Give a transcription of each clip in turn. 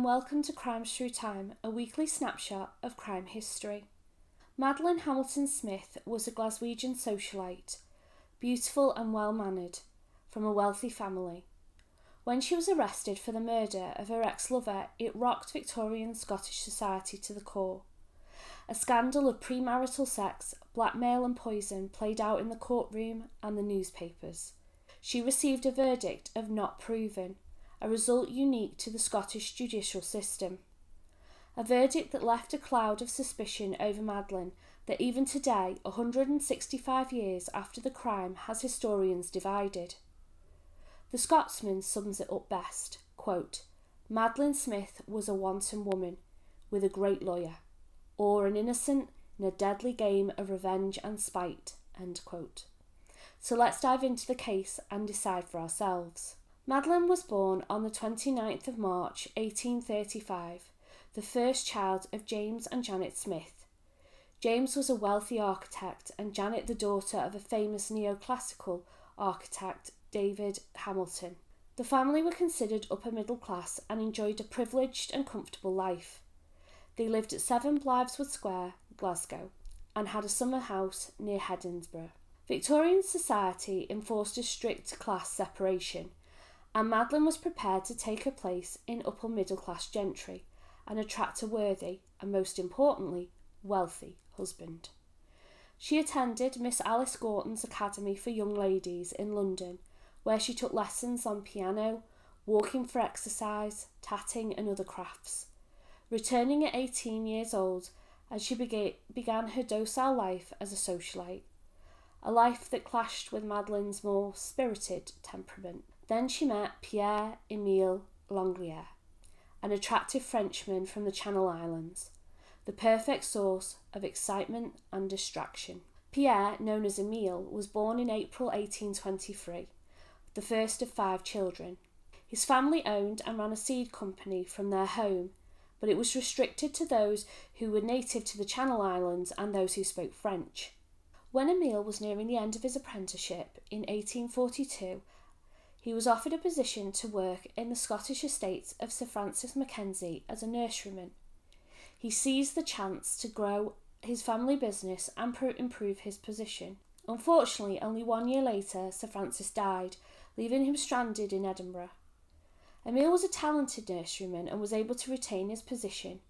and welcome to Crimes Through Time, a weekly snapshot of crime history. Madeleine Hamilton-Smith was a Glaswegian socialite, beautiful and well-mannered, from a wealthy family. When she was arrested for the murder of her ex-lover, it rocked Victorian Scottish society to the core. A scandal of pre-marital sex, blackmail and poison played out in the courtroom and the newspapers. She received a verdict of not proven, a result unique to the Scottish judicial system. A verdict that left a cloud of suspicion over Madeleine that even today, 165 years after the crime, has historians divided. The Scotsman sums it up best, quote, "Madeleine Smith was a wanton woman with a great lawyer, or an innocent in a deadly game of revenge and spite," end quote. So let's dive into the case and decide for ourselves. Madeleine was born on the 29th of March 1835, the first child of James and Janet Smith. James was a wealthy architect and Janet the daughter of a famous neoclassical architect, David Hamilton. The family were considered upper middle class and enjoyed a privileged and comfortable life. They lived at 7 Blytheswood Square, Glasgow, and had a summer house near Hednesborough. Victorian society enforced a strict class separation, and Madeleine was prepared to take her place in upper middle class gentry and attract a worthy, and most importantly, wealthy husband. She attended Miss Alice Gorton's Academy for Young Ladies in London, where she took lessons on piano, walking for exercise, tatting and other crafts. Returning at 18 years old, as she began her docile life as a socialite, a life that clashed with Madeleine's more spirited temperament. Then she met Emile Angelier, an attractive Frenchman from the Channel Islands, the perfect source of excitement and distraction. Pierre, known as Emile, was born in April 1823, the first of 5 children. His family owned and ran a seed company from their home, but it was restricted to those who were native to the Channel Islands and those who spoke French. When Emile was nearing the end of his apprenticeship in 1842, he was offered a position to work in the Scottish estates of Sir Francis Mackenzie as a nurseryman. He seized the chance to grow his family business and improve his position. Unfortunately, only 1 year later, Sir Francis died, leaving him stranded in Edinburgh. Emile was a talented nurseryman and was able to retain his position.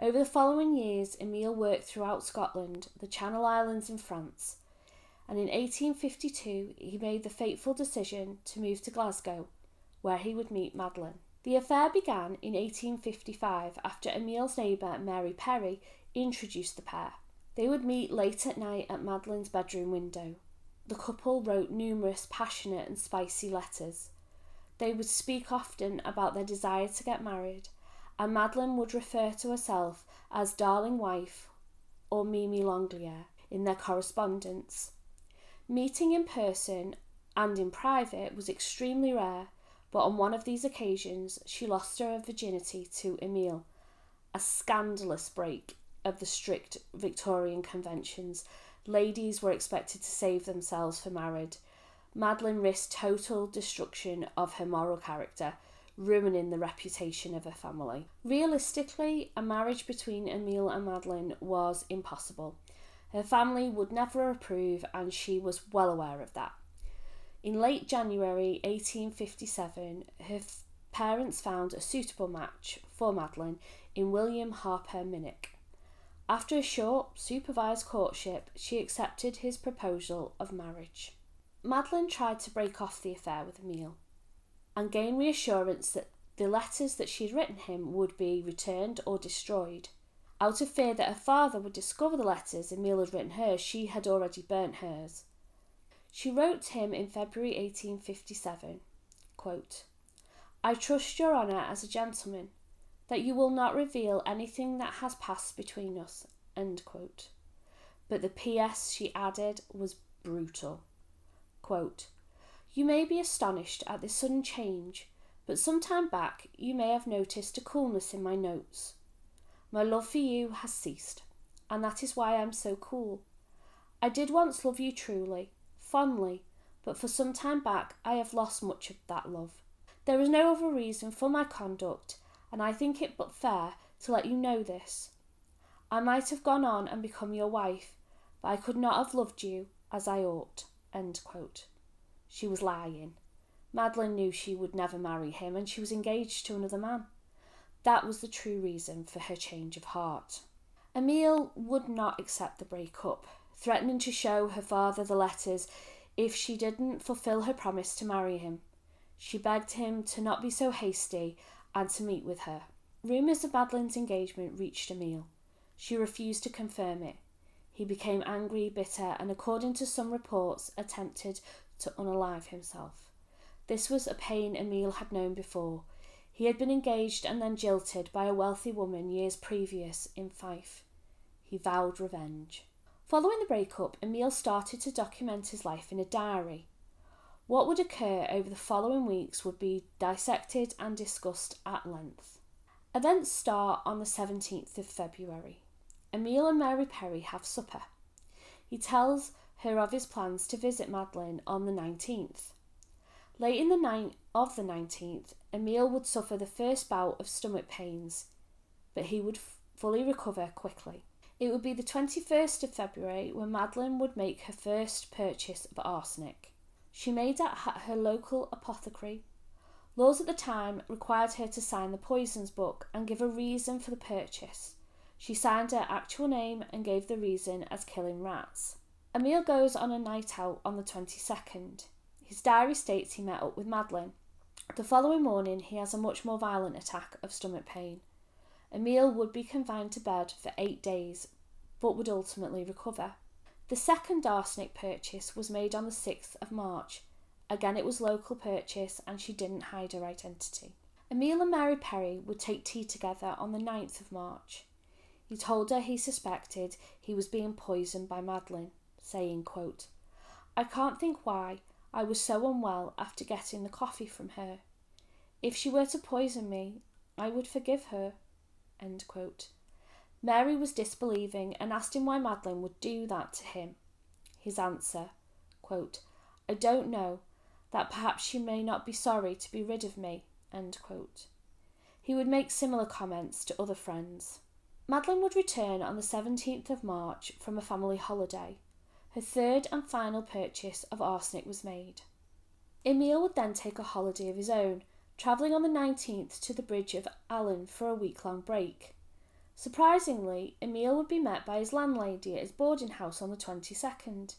Over the following years, Emile worked throughout Scotland, the Channel Islands and France, and in 1852 he made the fateful decision to move to Glasgow, where he would meet Madeleine. The affair began in 1855 after Emile's neighbour Mary Perry introduced the pair. They would meet late at night at Madeleine's bedroom window. The couple wrote numerous passionate and spicy letters. They would speak often about their desire to get married, and Madeleine would refer to herself as darling wife or Mimi Angelier in their correspondence. Meeting in person and in private was extremely rare, but on one of these occasions she lost her virginity to Emile, a scandalous break of the strict Victorian conventions. Ladies were expected to save themselves for marriage. Madeleine risked total destruction of her moral character, ruining the reputation of her family. Realistically, a marriage between Emile and Madeleine was impossible. Her family would never approve, and she was well aware of that. In late January 1857, her parents found a suitable match for Madeleine in William Harper Minnick. After a short, supervised courtship, she accepted his proposal of marriage. Madeleine tried to break off the affair with Emile and gain reassurance that the letters that she had written him would be returned or destroyed. Out of fear that her father would discover the letters Emile had written her, she had already burnt hers. She wrote to him in February 1857, quote, "I trust your honour as a gentleman, that you will not reveal anything that has passed between us," end quote. But the PS she added was brutal. Quote, "You may be astonished at this sudden change, but some time back you may have noticed a coolness in my notes. My love for you has ceased, and that is why I am so cool. I did once love you truly, fondly, but for some time back I have lost much of that love. There is no other reason for my conduct. and I think it but fair to let you know this. I might have gone on and become your wife, but I could not have loved you as I ought." End quote. She was lying. Madeleine knew she would never marry him, and she was engaged to another man. That was the true reason for her change of heart. Emile would not accept the breakup, threatening to show her father the letters if she didn't fulfil her promise to marry him. She begged him to not be so hasty and to meet with her. Rumours of Madeleine's engagement reached Emile. She refused to confirm it. He became angry, bitter, and according to some reports, attempted to unalive himself. This was a pain Emile had known before. He had been engaged and then jilted by a wealthy woman years previous in Fife. He vowed revenge. Following the breakup, Emile started to document his life in a diary. What would occur over the following weeks would be dissected and discussed at length. Events start on the 17th of February. Emile and Mary Perry have supper. He tells her of his plans to visit Madeleine on the 19th. Late in the night of the 19th, Emile would suffer the first bout of stomach pains, but he would fully recover quickly. It would be the 21st of February when Madeleine would make her first purchase of arsenic. She made it at her local apothecary. Laws at the time required her to sign the poisons book and give a reason for the purchase. She signed her actual name and gave the reason as killing rats. Emile goes on a night out on the 22nd. His diary states he met up with Madeleine. The following morning he has a much more violent attack of stomach pain. Emile would be confined to bed for 8 days, but would ultimately recover. The second arsenic purchase was made on the 6th of March. Again, it was local purchase and she didn't hide her identity. Emile and Mary Perry would take tea together on the 9th of March. He told her he suspected he was being poisoned by Madeleine, saying, quote, "I can't think why I was so unwell after getting the coffee from her. If she were to poison me, I would forgive her." End quote. Mary was disbelieving and asked him why Madeleine would do that to him. His answer, quote, "I don't know, that perhaps she may not be sorry to be rid of me." End quote. He would make similar comments to other friends. Madeleine would return on the 17th of March from a family holiday. Her third and final purchase of arsenic was made. Emile would then take a holiday of his own, travelling on the 19th to the Bridge of Allen for a week-long break. Surprisingly, Emile would be met by his landlady at his boarding house on the 22nd.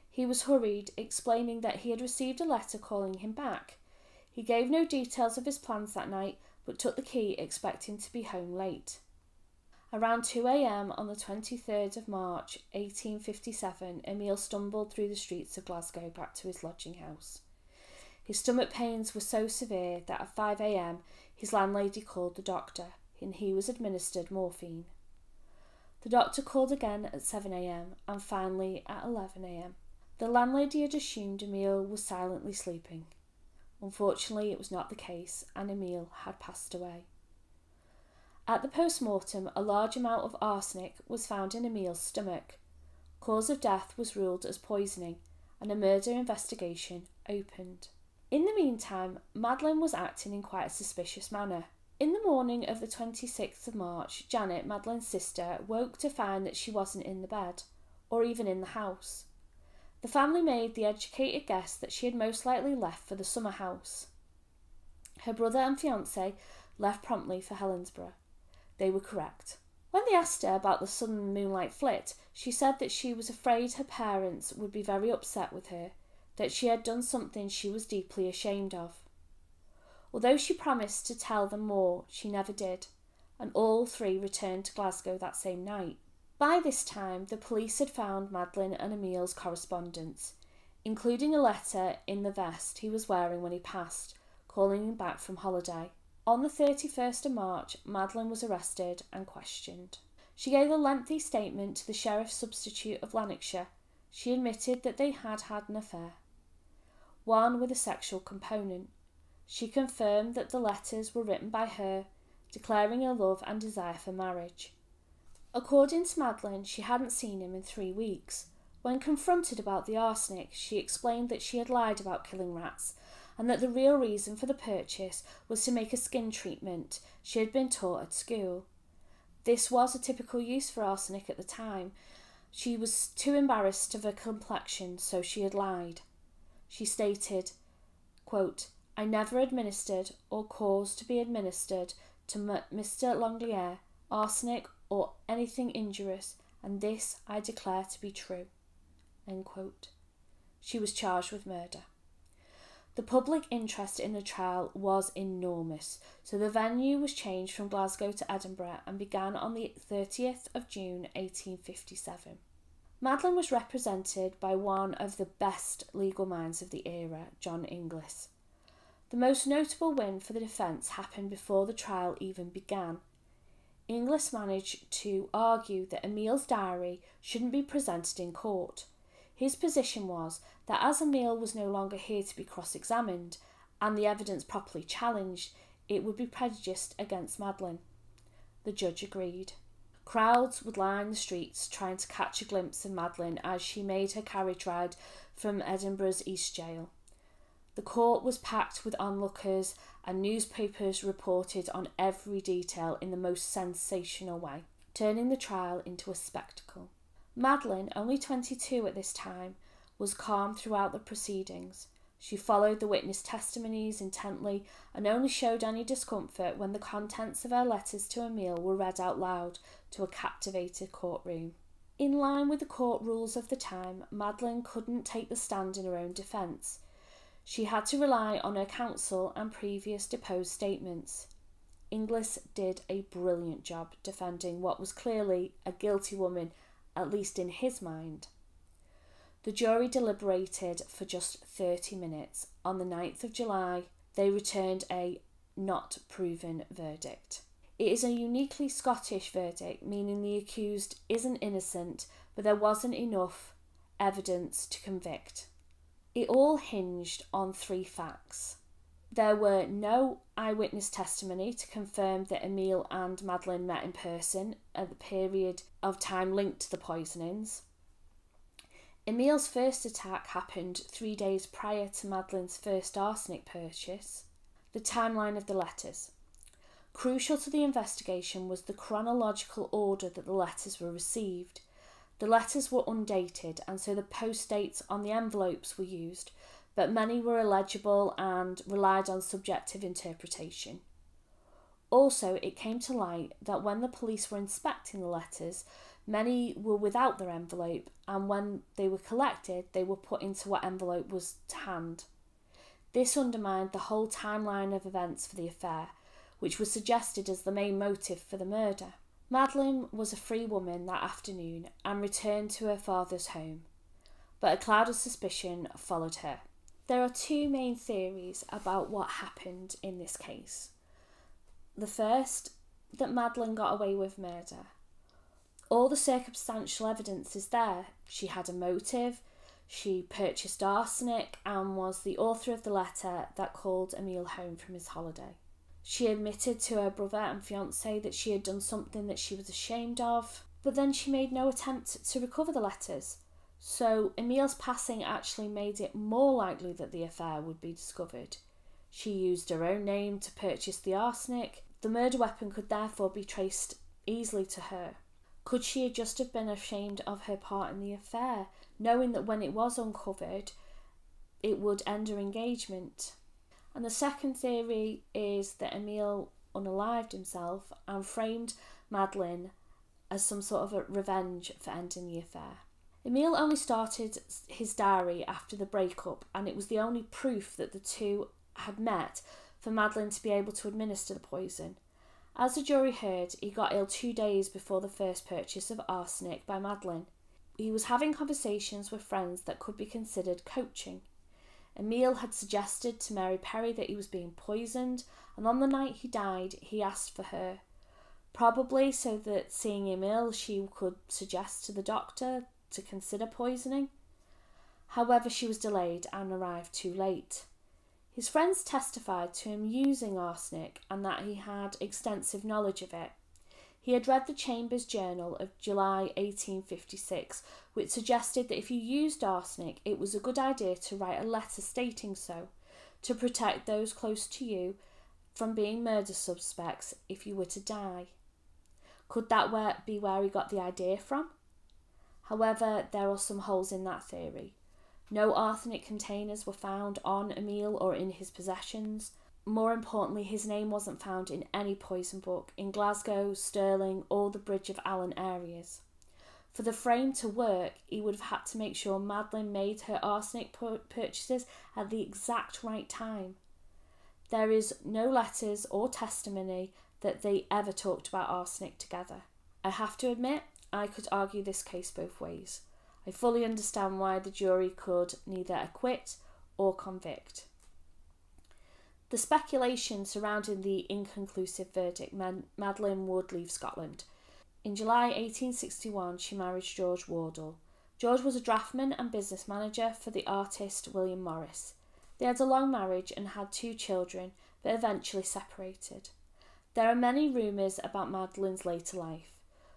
He was hurried, explaining that he had received a letter calling him back. He gave no details of his plans that night, but took the key, expecting to be home late. Around 2 a.m. on the 23rd of March 1857, Emile stumbled through the streets of Glasgow back to his lodging house. His stomach pains were so severe that at 5 a.m. his landlady called the doctor, and he was administered morphine. The doctor called again at 7 a.m. and finally at 11 a.m. The landlady had assumed Emile was silently sleeping. Unfortunately, it was not the case, and Emile had passed away. At the post-mortem, a large amount of arsenic was found in Emile's stomach. Cause of death was ruled as poisoning, and a murder investigation opened. In the meantime, Madeleine was acting in quite a suspicious manner. In the morning of the 26th of March, Janet, Madeleine's sister, woke to find that she wasn't in the bed, or even in the house. The family made the educated guess that she had most likely left for the summer house. Her brother and fiancé left promptly for Helensburgh. They were correct. When they asked her about the sudden moonlight flit, she said that she was afraid her parents would be very upset with her, that she had done something she was deeply ashamed of. Although she promised to tell them more, she never did, and all three returned to Glasgow that same night. By this time, the police had found Madeleine and Emile's correspondence, including a letter in the vest he was wearing when he passed, calling him back from holiday. On the 31st of March, Madeleine was arrested and questioned. She gave a lengthy statement to the Sheriff Substitute of Lanarkshire. She admitted that they had had an affair, one with a sexual component. She confirmed that the letters were written by her, declaring her love and desire for marriage. According to Madeleine, she hadn't seen him in 3 weeks. When confronted about the arsenic, she explained that she had lied about killing rats and that the real reason for the purchase was to make a skin treatment she had been taught at school. This was a typical use for arsenic at the time. She was too embarrassed of her complexion, so she had lied. She stated, quote, "I never administered or caused to be administered to Mr. Angelier arsenic or anything injurious, and this I declare to be true." End quote. She was charged with murder. The public interest in the trial was enormous, so the venue was changed from Glasgow to Edinburgh and began on the 30th of June 1857. Madeleine was represented by one of the best legal minds of the era, John Inglis. The most notable win for the defence happened before the trial even began. Inglis managed to argue that Emile's diary shouldn't be presented in court. His position was that as Emile was no longer here to be cross-examined and the evidence properly challenged, it would be prejudiced against Madeleine. The judge agreed. Crowds would line the streets trying to catch a glimpse of Madeleine as she made her carriage ride from Edinburgh's East Jail. The court was packed with onlookers and newspapers reported on every detail in the most sensational way, turning the trial into a spectacle. Madeleine, only 22 at this time, was calm throughout the proceedings. She followed the witness testimonies intently and only showed any discomfort when the contents of her letters to Emile were read out loud to a captivated courtroom. In line with the court rules of the time, Madeleine couldn't take the stand in her own defence. She had to rely on her counsel and previous deposed statements. Inglis did a brilliant job defending what was clearly a guilty woman, at least in his mind. The jury deliberated for just 30 minutes. On the 9th of July, they returned a not proven verdict. It is a uniquely Scottish verdict, meaning the accused isn't innocent, but there wasn't enough evidence to convict. It all hinged on 3 facts. There were no eyewitness testimony to confirm that Emile and Madeleine met in person at the period of time linked to the poisonings. Emile's first attack happened 3 days prior to Madeleine's first arsenic purchase. The timeline of the letters. Crucial to the investigation was the chronological order that the letters were received. The letters were undated, and so the post dates on the envelopes were used, but many were illegible and relied on subjective interpretation. Also, it came to light that when the police were inspecting the letters, many were without their envelope, and when they were collected, they were put into what envelope was to hand. This undermined the whole timeline of events for the affair, which was suggested as the main motive for the murder. Madeleine was a free woman that afternoon and returned to her father's home, but a cloud of suspicion followed her. There are 2 main theories about what happened in this case. The first, that Madeleine got away with murder. All the circumstantial evidence is there. She had a motive, she purchased arsenic and was the author of the letter that called Emile home from his holiday. She admitted to her brother and fiancé that she had done something that she was ashamed of, but then she made no attempt to recover the letters. So Emile's passing actually made it more likely that the affair would be discovered. She used her own name to purchase the arsenic. The murder weapon could therefore be traced easily to her. Could she just have been ashamed of her part in the affair, knowing that when it was uncovered, it would end her engagement? And the second theory is that Emile unalived himself and framed Madeleine as some sort of a revenge for ending the affair. Emile only started his diary after the breakup, and it was the only proof that the two had met for Madeleine to be able to administer the poison. As the jury heard, he got ill 2 days before the first purchase of arsenic by Madeleine. He was having conversations with friends that could be considered coaching. Emile had suggested to Mary Perry that he was being poisoned, and on the night he died, he asked for her, probably so that seeing him ill, she could suggest to the doctor to consider poisoning. However, she was delayed and arrived too late. His friends testified to him using arsenic and that he had extensive knowledge of it. He had read the Chamber's Journal of July 1856, which suggested that if you used arsenic, it was a good idea to write a letter stating so, to protect those close to you from being murder suspects if you were to die. Could that be where he got the idea from? However, there are some holes in that theory. No arsenic containers were found on Emile or in his possessions. More importantly, his name wasn't found in any poison book in Glasgow, Stirling or the Bridge of Allen areas. For the frame to work, he would have had to make sure Madeleine made her arsenic purchases at the exact right time. There is no letters or testimony that they ever talked about arsenic together. I have to admit, I could argue this case both ways. I fully understand why the jury could neither acquit or convict. The speculation surrounding the inconclusive verdict meant Madeleine would leave Scotland. In July 1861, she married George Wardle. George was a draughtsman and business manager for the artist William Morris. They had a long marriage and had 2 children, but eventually separated. There are many rumours about Madeleine's later life.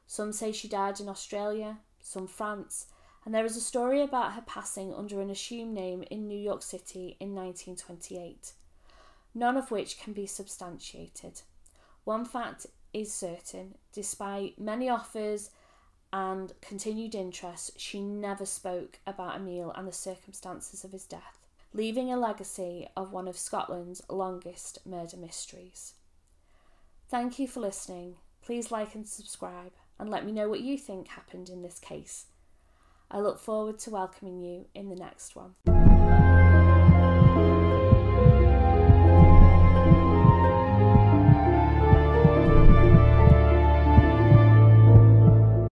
Some say she died in Australia, some France, and there is a story about her passing under an assumed name in New York City in 1928, none of which can be substantiated. One fact is certain: despite many offers and continued interest, she never spoke about Emile and the circumstances of his death, leaving a legacy of one of Scotland's longest murder mysteries. Thank you for listening. Please like and subscribe, and let me know what you think happened in this case. I look forward to welcoming you in the next one.